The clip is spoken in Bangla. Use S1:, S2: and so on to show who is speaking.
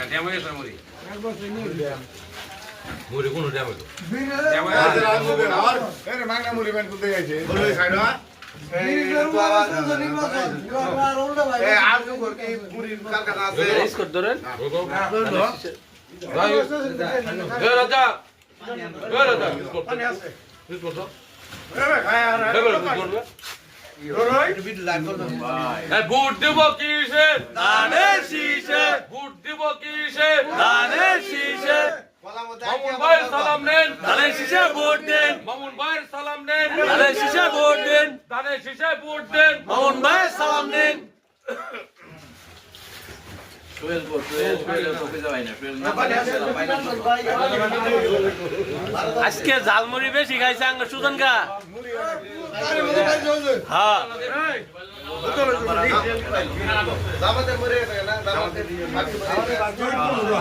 S1: ড্যাম হয়ে গেছে মুড়ি কোন ড্যাম হলো
S2: মাংনা মুড়ি ব্যান করতে গেছে
S1: ভোট দেব কিসে ধানের শীষে ভোট দেব কিসে ধানের শীষে মামুন ভাই সালাম নেন ধানের শীষে ভোট দেন মামুন ভাই সালাম নেন ধানের শীষে ভোট দেন ধানের শীষে ভোট দেন মামুন ভাই সালাম নেন
S3: আজকে ঝালমুড়ি বেশি খাইছে আঙ্গ সুজন গা হ্যাঁ